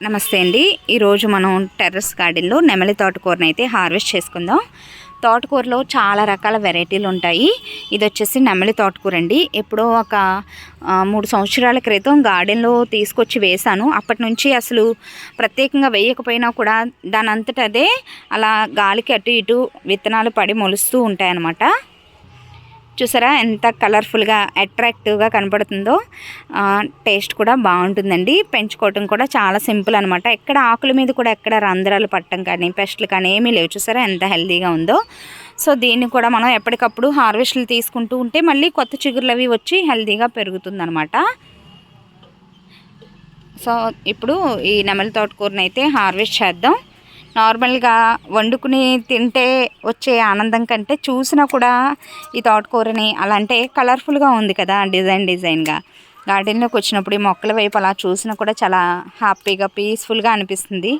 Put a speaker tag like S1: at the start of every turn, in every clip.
S1: నమస్తే అండి. ఈరోజు మనం టెర్రస్ గార్డెన్లో నెమలి తోటకూరని అయితే హార్వెస్ట్ చేసుకుందాం. తోటకూరలో చాలా రకాల వెరైటీలు ఉంటాయి. ఇది వచ్చేసి నెమలి తోటకూర అండి. ఎప్పుడో ఒక 3 సంవత్సరాల క్రితం గార్డెన్లో తీసుకొచ్చి వేశాను. అప్పటి నుంచి అసలు ప్రత్యేకంగా వేయకపోయినా కూడా దాని అంతటా అదే అలా గాలికి అటు ఇటు విత్తనాలు పడి మొలుస్తూ ఉంటాయన్నమాట. చూసారా ఎంత కలర్ఫుల్గా అట్రాక్టివ్గా కనపడుతుందో. టేస్ట్ కూడా బాగుంటుందండి. పెంచుకోవటం కూడా చాలా సింపుల్ అనమాట. ఎక్కడ ఆకుల మీద కూడా ఎక్కడ రంధ్రాలు పట్టడం కానీ పెస్ట్లు కానీ ఏమీ లేవు. చూసారా ఎంత హెల్తీగా ఉందో. సో దీన్ని కూడా మనం ఎప్పటికప్పుడు హార్వెస్ట్లు తీసుకుంటూ ఉంటే మళ్ళీ కొత్త చిగుర్లు అవి వచ్చి హెల్తీగా పెరుగుతుందనమాట. సో ఇప్పుడు ఈ నెమలి తోటకూరని అయితే హార్వెస్ట్ చేద్దాం. నార్మల్గా వండుకుని తింటే వచ్చే ఆనందం కంటే చూసినా కూడా ఈ తోటకూరని అలా అంటే కలర్ఫుల్గా ఉంది కదా, డిజైన్గా గార్డెన్లోకి వచ్చినప్పుడు ఈ మొక్కల వైపు అలా చూసినా కూడా చాలా హ్యాపీగా పీస్ఫుల్గా అనిపిస్తుంది.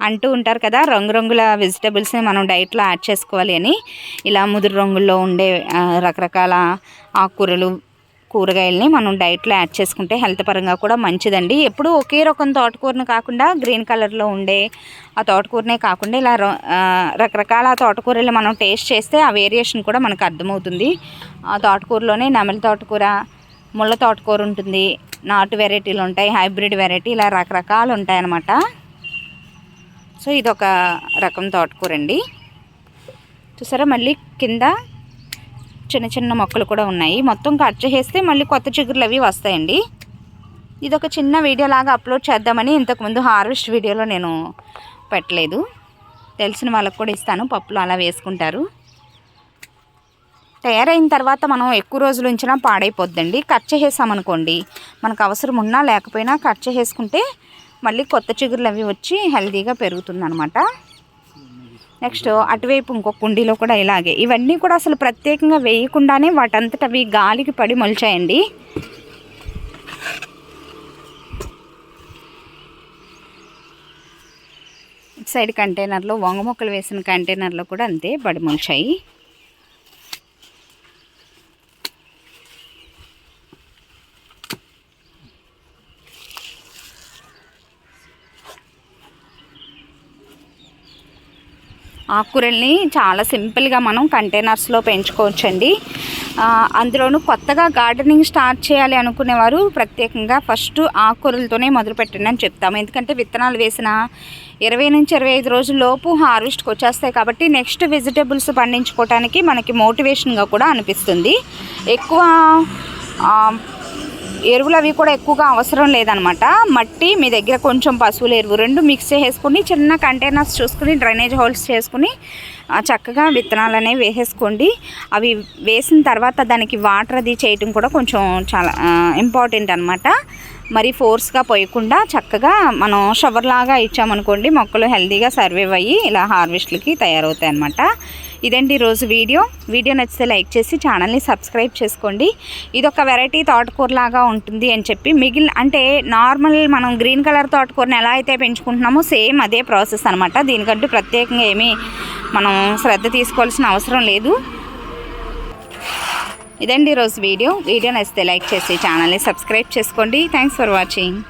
S1: అంటూ ఉంటారు కదా, రంగురంగుల వెజిటబుల్స్ని మనం డైట్లో యాడ్ చేసుకోవాలి అని. ఇలా ముదురు రంగుల్లో ఉండే రకరకాల ఆకుకూరలు కూరగాయలని మనం డైట్లో యాడ్ చేసుకుంటే హెల్త్ పరంగా కూడా మంచిదండి. ఎప్పుడు ఒకే రకం తోటకూరని కాకుండా గ్రీన్ కలర్లో ఉండే ఆ తోటకూరనే కాకుండా ఇలా రకరకాల తోటకూరలు మనం టేస్ట్ చేస్తే ఆ వేరియేషన్ కూడా మనకు అర్థమవుతుంది. ఆ తోటకూరలోనే నెమలి తోటకూర, ముళ్ళ తోటకూర ఉంటుంది, నాటు వెరైటీలు ఉంటాయి, హైబ్రిడ్ వెరైటీ, ఇలా రకరకాలు ఉంటాయన్నమాట. సో ఇదొక రకం తోటకూర అండి. చూసారా మళ్ళీ కింద చిన్న చిన్న మొక్కలు కూడా ఉన్నాయి. మొత్తం కట్ చేస్తే మళ్ళీ కొత్త చిగుర్లు అవి వస్తాయండి. ఇది ఒక చిన్న వీడియో లాగా అప్లోడ్ చేద్దామని ఇంతకుముందు హార్వెస్ట్ వీడియోలో నేను పెట్టలేదు. తెలిసిన వాళ్ళకు కూడా ఇస్తాను. పప్పులు అలా వేసుకుంటారు. తయారైన తర్వాత మనం ఎక్కువ రోజులు ఉంచినా పాడైపోద్దండి. కట్ చేసామనుకోండి, మనకు అవసరం ఉన్నా లేకపోయినా కట్ చేసుకుంటే మళ్ళీ కొత్త చిగుర్లు అవి వచ్చి హెల్తీగా పెరుగుతుందన్నమాట. నెక్స్ట్ అటువైపు ఇంకొక కుండీలో కూడా ఇలాగే ఇవన్నీ కూడా అసలు ప్రత్యేకంగా వేయకుండానే వాటంతట అవి గాలికి పడి మొలిచాయండి. ఇటు సైడ్ కంటైనర్లో వంగ మొక్కలు వేసిన కంటైనర్లో కూడా అంతే పడి మొలిచాయి. ఆకుకూరల్ని చాలా సింపుల్గా మనం కంటైనర్స్లో పెంచుకోవచ్చండి. అందులోనూ కొత్తగా గార్డెనింగ్ స్టార్ట్ చేయాలి అనుకునేవారు ప్రత్యేకంగా ఫస్ట్ ఆకుకూరలతోనే మొదలు పెట్టండి అని చెప్తాము. ఎందుకంటే విత్తనాలు వేసిన 20 నుంచి 25 రోజుల లోపు హార్వెస్ట్కి వచ్చేస్తాయి కాబట్టి నెక్స్ట్ వెజిటేబుల్స్ పండించుకోవడానికి మనకి మోటివేషన్గా కూడా అనిపిస్తుంది. ఎక్కువ ఎరువులు అవి కూడా ఎక్కువగా అవసరం లేదనమాట. మట్టి మీ దగ్గర కొంచెం పశువుల ఎరువు 2 మిక్స్ చేసుకుని చిన్న కంటైనర్స్ చూసుకుని డ్రైనేజ్ హోల్స్ చేసుకుని చక్కగా విత్తనాలు అనేవి వేసేసుకోండి. అవి వేసిన తర్వాత దానికి వాటర్ అది చేయటం కూడా కొంచెం చాలా ఇంపార్టెంట్ అనమాట. మరి ఫోర్స్గా పోయకుండా చక్కగా మనం షవర్ లాగా ఇచ్చామనుకోండి మొక్కలు హెల్తీగా సర్వైవ్ అయ్యి ఇలా హార్వెస్ట్లకి తయారవుతాయి అన్నమాట. ఇదండి ఈరోజు వీడియో నచ్చితే లైక్ చేసి ఛానల్ని సబ్స్క్రైబ్ చేసుకోండి. ఇదొక వెరైటీ తోటకూర లాగా ఉంటుంది అని చెప్పి అంటే నార్మల్ మనం గ్రీన్ కలర్ తోటకూరని ఎలా అయితే పెంచుకుంటున్నామో సేమ్ అదే ప్రాసెస్ అనమాట. దీనికంటూ ప్రత్యేకంగా ఏమీ మనం శ్రద్ధ తీసుకోవాల్సిన అవసరం లేదు. ఇదండి ఈరోజు వీడియో నచ్చితే లైక్ చేసి ఛానల్ని సబ్స్క్రైబ్ చేసుకోండి. Thanks for watching.